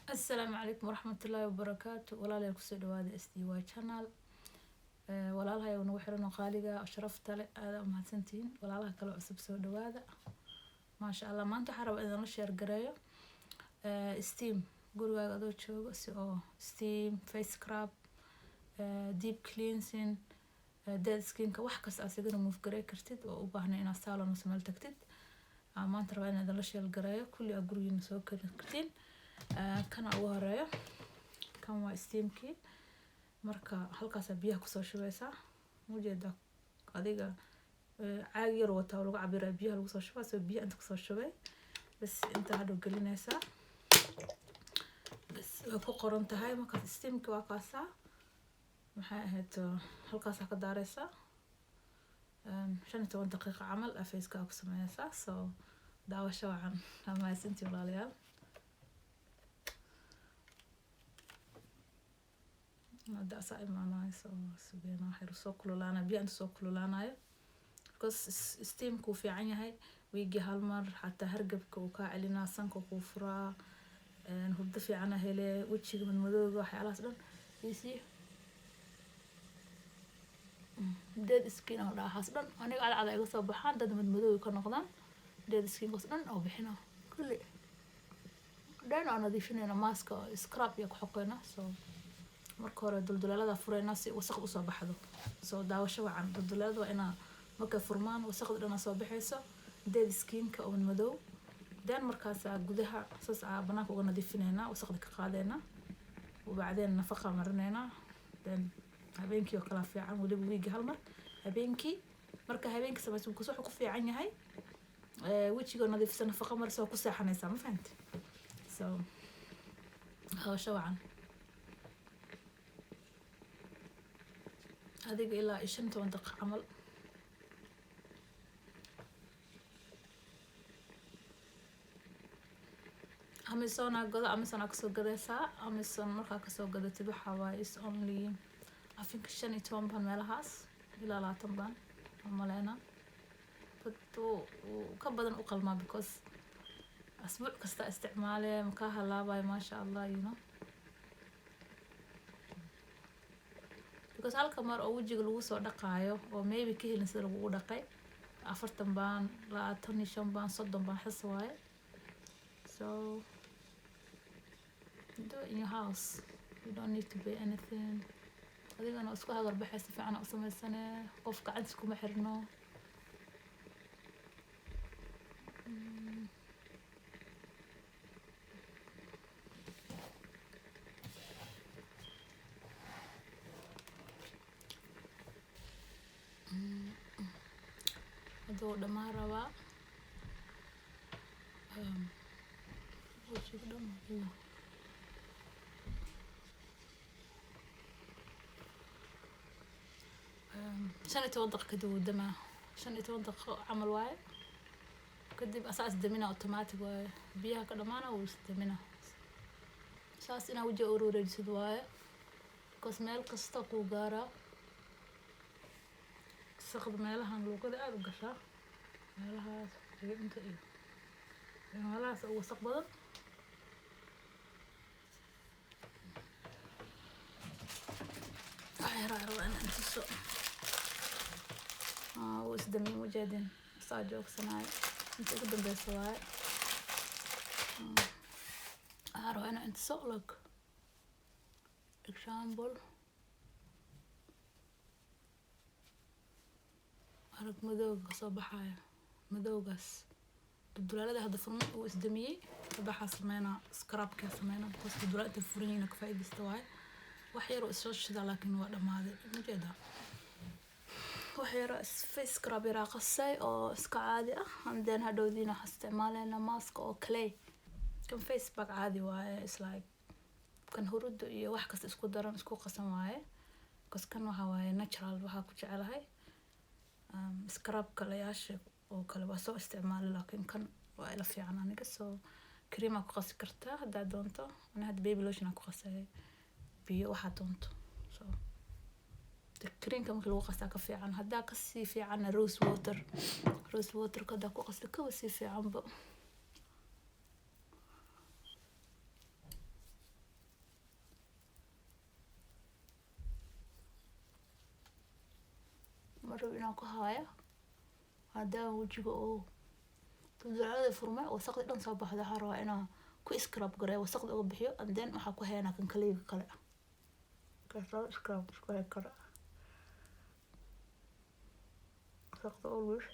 السلام عليكم ورحمة الله وبركاته. ولا لي كسر دواد SDY channel. ولا لها يوم وحرنا خالقة أشرفت هذا مع سنتين. ولا لها كلو عصب سو دواد. ما شاء الله ما أنت حرب إذا نشر قراية. ستيم قولوا هذا شو بس ستيم فيس سكراب ديب كلينسين ديد سكين كوحكس أسيقنا مفقري كرتد وباهنا إن السالة نسمال تكتد. ما أنت ربنا إذا نشر قراية كل أقولي نسوي كرتين. كان أول رأي كان واستيمكي مركا halkaas biyaha ku soo shubeysa mujeeda adiga caag yar wata lagu cabiro biyaha lagu soo shubaa soo biyaha inta ku soo shubay bas inta hadhow gelinaysa bas ku qoran tahay marka steamki waa kaasa maxay ahayd halkaas ka daaraysa 15 daqiiqo camal afayska ku sameeyaysa soo daawasho wacan ama sintii walaalayaal هذا صعب معنا سبينا حير سوكلو لنا بيان سوكلو لنا كوس ستيم كوفي عيني هاي ويجي هالمر حتى هرقب كوكا علينا سانكو كوفرا نهض في عنا هلا وتشي من مدوق وحي على صدر يسي ديد سكين هذا حصدن أنا على يقص بحان دد من مدوق كنا قدام ديد سكين قصدن أو بحنا كل دانا أنا ضيفنا ماسكة سكراب يك حقنا سو marka hore dulduleelada furayna si wasakh u soo baxdo soo daawasho wacan dulduleelada waa ina marka furmaan wasakhda dhan soo baxayso dead skinka oo madow dan markaas gudaha saas banaanka uga nadiifinayna wasakhda ka qaadayna oo bacdeen nafaqa marinayna dan habeenkii oo kala fiican waliba wiigi hal mar habeenkii marka habeenkii samaysan ku soo ku fiican yahay wajiga nadiifsan nafaqa mar soo ku seexanaysa ma fahanti soo daawasho wacan هذيك إلا 20 دقيقة عمل أمازون أقدر أمازون أكسو قدسة أمازون مرة كسو قدر تبي حوايس only I think 20 بان ملهاس إلا لا تنبان عملنا فتو وكبدن أقل ما because أسبوع كستا استعماله مكاهلا باي ما شاء الله you know because halka mar oo wajiga lagu soo dhaqaayo oo maybe ka helin sida lagu dhaqay 40 baan 25 baan 30 baan xis waaye so do in your house you don't need to pay anything adigana isku hagar baxay si fiican u sameysane qof gacanta kuma xirno دو دما روا وش يقدم عشان يتوضق كدو دما عشان يتوضق عمل واي كدي بأساس دمنا أوتوماتيك واي بيها كدمانا وستمنا أساس إنا وجه أوروري جسد واي كوسميل كستقو قارا سقط مالها لو كذا أبغى قشة مالها أنت إيه مالها سوى سقبض راح أنا أنت السوق وسدمي وجدين صاجوك صناعي أنت قدام بسواي راح أنا أنت السوق لك example arag madowga soo baxaya madowgaas dulduleelada hadda furmo oo isdamiyay waxa sameeyna scrubka sameeyna qof dulduleelada furiyayna ka faa'iideysto waay wax yar oo soo shida laakiin waa dhamaaday ma jeeda wax yar face scrub yar qasay oo iska caadi ah handeen hadhowdiina isticmaalayna mask oo clay kan face pack caadi waay is like kan hurudo iyo wax kasta isku daran isku qasan waay kaskan waxa waay natural waxa ku jecelahay سكراب كلياش أو كلباسو استعمال لكن كان وإلى في عنا نقصو كريمة قص كرتة هذا دونتو أنا هاد بيبي لوشن أكو قصة بيو واحد دونتو so الكريم كم كل وقت أكفي عن هذا قصي في عنا روز ووتر كذا أكو قصة كوسي في عن بق rabo inaan ku haayo maadaama wejiga oo duldulaalada furmay wasaqda dhan soo baxda. Waxaan rabaa inaan ku scrub gareeyo wasaqda uga bixiyo and then waxaan ku haynaa kan kaliya kale kasoo scrub isku hay kara wasaqda always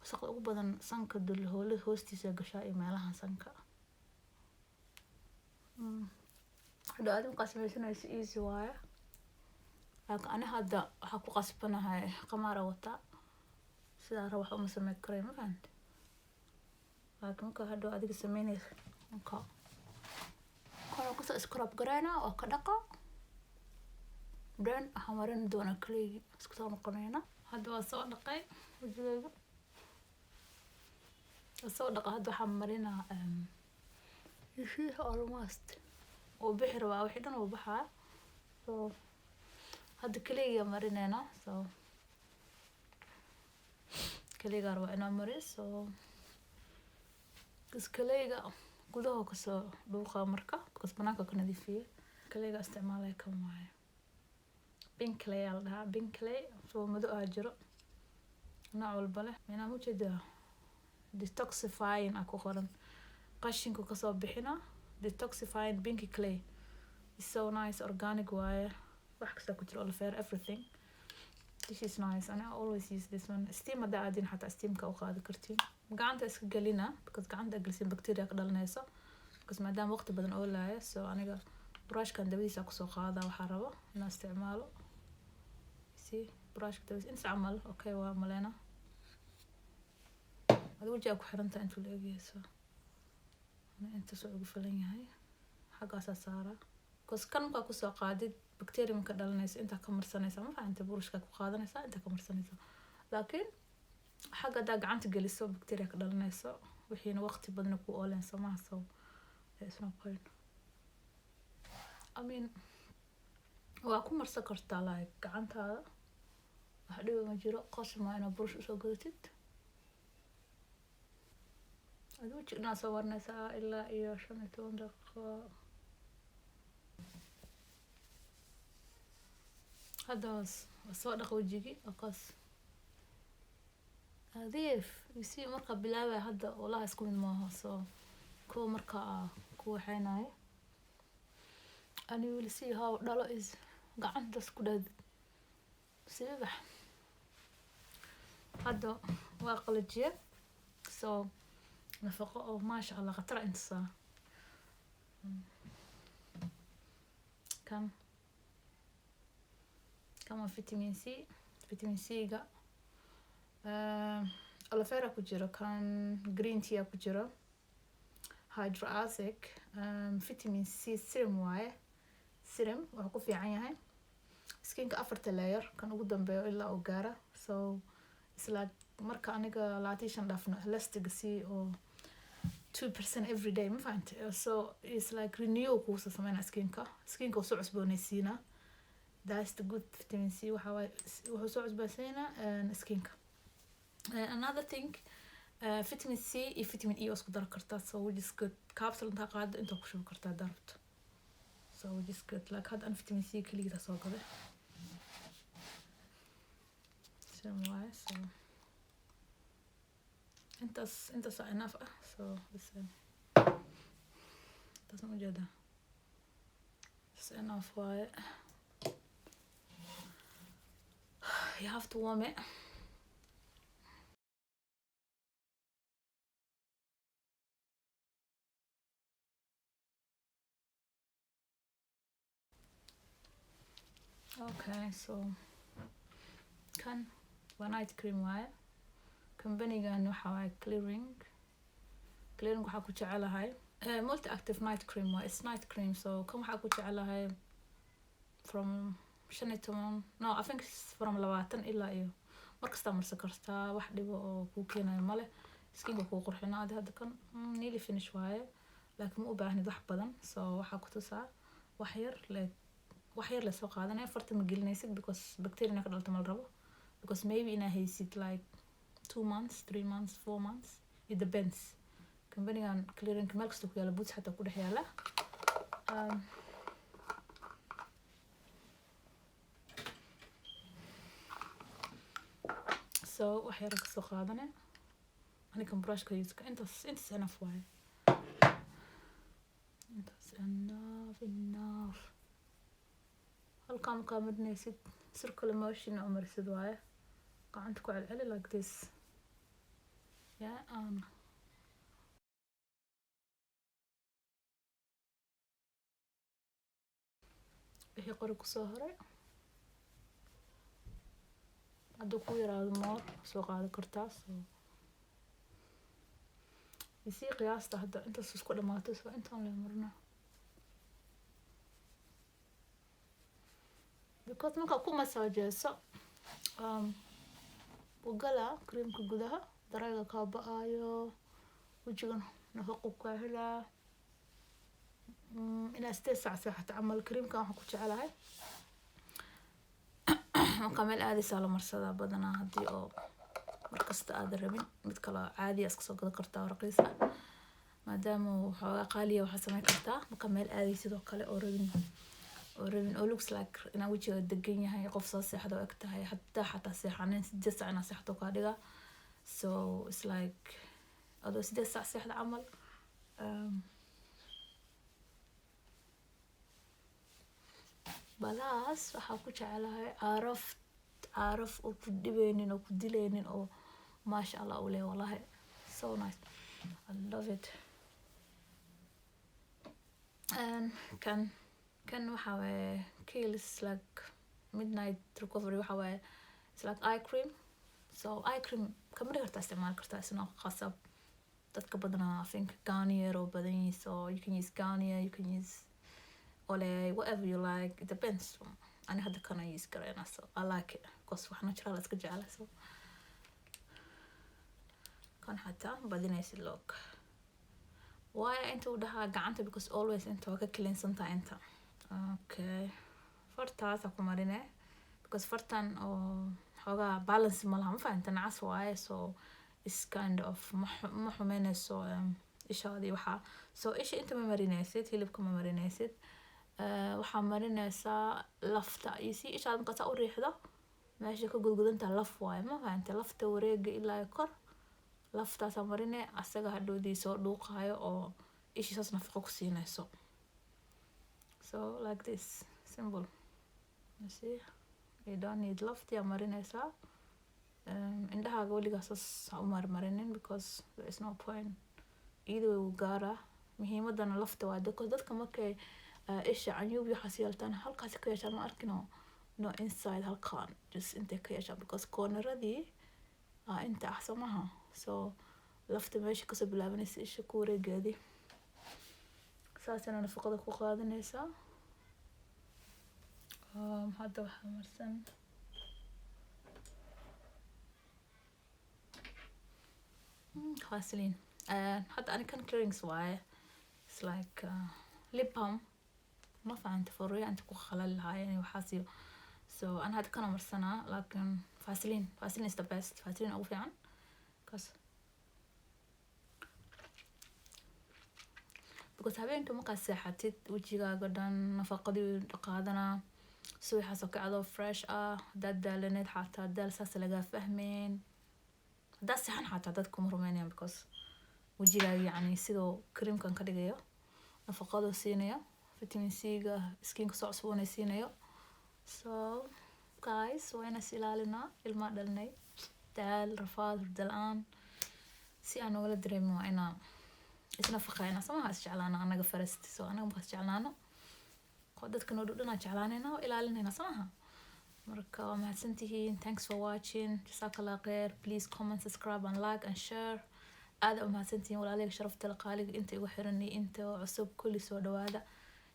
wasaqda ugu badan sanka dul hoostiisa gashaa iyo meelaha sanka. hadda aad markaa sameysanayso easy waaye. laakiin ani hadda waxaa ku qasbanahay qamaara wata sidaa raba wax uma sameyn karay ma fahanti. laakiin markaa hadda adiga sameynaysa markaa kana kusoo scrub gareynaa oo ka dhaqa then waxaan marin doonaa kaliya isku soo noqonayna. hadda waa soo dhaqay wajigayga soo dhaqa. hadda waxaan marinaa ishii almost oo bixi rabaa wixii dhan oo baxaa. so hadda kaliya marinayna so kaliya rabaa inaan mariyo so kaliya gudaha kasoo dhuuqa marka because banaanka ka nadiifiye. kaliya isticmaalay kan waaye pink clay la dhahaa. pink clay soo madow jiro nooc walba leh. inaan u jeedaa detoxifying ku qoran qashinku kasoo bixina detoxifying pink clay is so nice organic waaye wax kasta ku jiro all fair everything. this is nice and I always use this one. steam hadda aadin xataa steamka u qaadi kartiin. gacanta iska gelina because gacanta gelisin bacteria ka dhalanayso because maadaama waqti badan oo laaya. so aniga brushkan dabadiisa kusoo qaada waxaa rabo inaan isticmaalo si brushka dabadiisa inta camal okay waa maleena hada wajiga ku xirantaa intuu la egyahay. so inta soo ugu filan yahay xaggaasa saara because kan markaa kusoo qaadid bacteria ka dhalanayso intaa ka marsanaysa ma fahamtay. burushka ku qaadanaysa intaa ka marsanaysa laakiin xagga hadaa gacanta geliso bacteria ka dhalanayso wixiina waqti badan ku oolenso maaha. so it's no point. I mean waa ku marsan kartaa like gacantaada wax dhiba ma jiro. qasma inaad burush usoo gadatid ad wajiga dhan soo warnaysaa ilaa iyo 15 daqiiqo. hadda soo dhaq wajigi akaas nadiif. you see marka bilaabay hadda walahi isku mid maaha. so kuwa marka ku waxaynayo and you will see how dhalo is gacanta isku dhaadid sibax. hadda waa qalajiye so nafaqo oo maasha Allah khatar inta saa kan vitamin C. vitamin C ga aloe vera ku jiro kan green tea ku jiro hydroasic vitamin C serum waaye. serum wuxuu ku fiican yahay skinka 4 layer kan ugu dambeeyo ilaa uu gaara. so it's like marka aniga 25 dhafno elastic C oo 2% every day ma fahanti. so it's like renew ku soo sameeyna skinka soo cusboonaysiina. that's the good vitamin C waxa way wuxuu soo cusboonaysiina skinka. another thing vitamin C iyo vitamin E isku dar kartaa so which is good. capsule inta qaado inta ku shubi kartaa darabto so which is good. like had vitamin C kaliya soo gaday serum waaye. so intaas enough so listen doesn't matter it's enough waaye. you have to warm it. okay so kan waa night cream waaye. companygan waxa waaye clearing waxaa ku jecelahay multi active night cream waa it's night cream. so kan waxaa ku jecelahay from 15 no I think it's from 20 ilaa iyo markasta marsan kartaa wax dhibo oo ku keenayo male. skinka ku qurxinaad hadda kan nearly finish waaye laakiin ma u baahnid wax badan. so waxaa ku tusaa wax yar la soo qaadanaya farta ma gelinaysid because bacteria ka dhalto mal rabo because maybe ina haysid like 2 months 3 months 4 months it depends. companygan clearing meel kasta ku yaala boots xataa ku dhex yaala. so wax yar ka soo qaadane aniga brushka yuuska intaas enough waaye intaas enough halkaan markaa marinaysid circle motion oo marisid waaye gacanta ku celceli like this wixii qori kusoo haray hadduu ku yaraado moor soo qaadi kartaa isii qiyaasta hadda intaas isku dhamaato soo intaan la marna because markaa ku masaajeeso wagala creamka gudaha darayga kaa ba-aayo wajigan nafaqo kaa helaa inaa 8 saac seexato camal creamkan waxaan ku jecelahay markaa meel aadaysaa la marsadaa badanaa haddii oo markasta aadan rabin mid kale caadiya iska soo gadan kartaa oo raqiis ah maadaama waxoogaa qaaliya waxaa samayn kartaa markaa meel aaday sidoo kale oo rabin oo looks like inaa wajiga degan yahay qof soo seexda oo eg tahay xataa seexanin 8 saac inaa seexato kaa dhiga so it's like adoo 8 saac seexda camal balaas waxaa ku jecelahay caaraf oo ku dhibeynin oo ku dileynin oo maasha allah u leh wallahi so nice I love it and kan waxa waaye Kiehl's like midnight recovery waxa waaye it's like eye cream so eye cream kamid kartaa isticmaal kartaa isna qasab dadka badanaa I think Garnier oo badan yihiin so you can use Garnier you can use Olay whatever you like it depends ani hadda kana use garayna so I like it because wax natural iska jecelahay so kan hataa badinaysid look why inta u dhahaa gacanta because always inta waa ka cleansan tahay inta okay fartaas ku marine because fartan oo xoogaa balance ma laha ma fahantan nacas waaye so is kind of ma xumeynayso ishaadii waxaa so isha inta ma marinaysid hilibka ma marinaysid waxaa marinaysaa lafta iyo si ishaad markaa u riixdo meesha ka gudgudanta laf waaye ma fahantay lafta wareega ilaa kor laftaasaa marine asaga hadhoodii soo dhuuqaayo oo ishiisaas nafaqo ku siinayso so like this simple you see you don't need laftiyaa marinaysaa indhahaaga weligaasas ha u marmarinin because there is no point either way wuu gaaraa muhiimadana lafta waa dadka markay isha canyuub waxaas yeeltaan halkaasi ka yeeshaan ma arkino no inside halkaan just intay ka yeeshaan because corneradii inta ah somaha so lafta meesha kasoo bilaabanaysa isha ku wareegeedii saasina nafaqada ku qaadanaysaa hadda waxaa marsan Vaseline hadda ani kan clearings waaye it's like lip balm ma fahanta furriya inta ku khalal lahaayeen waxaasiyo so ana hadda kana marsanaa laakiin Vaseline is the best Vaseline ugu fiican because habeenka markaa seexatid wajigaaga dhan nafaqadii qaadanaa subaxaasoo kacdo fresh ah haddaad daalaneed xataa daal saas lagaa fahmeen haddaad seexan xataa dad kuma rumeynayaan because wajigaaga yacni sidoo creamkan ka dhigayo nafaqadoo siinayo vitamin C-ga skinka soo cusboonaysiinayo so guys waa inas ilaalinaa ilmaa dhalinay daal rafaad hurdo la-aan si aan ugala dareemin waa inaa isnafaqeyna samaha isjeclaana anaga first so anaga markaa isjeclaano dadka noo dhudhanaa jeclaanayna oo ilaalinayna samaha marka waa mahadsantihiin thanks for watching jazakallah khair please comment subscribe and like and share aada u mahadsantihiin walaalayga sharafta qaaliga inta igu xiranay inta cusub kulli soo dhawaada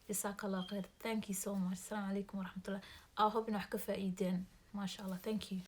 jazakallah khair thank you so much assalamu alaikum warahmatullah I hope in wax ka faa'iideen ma sha Allah thank you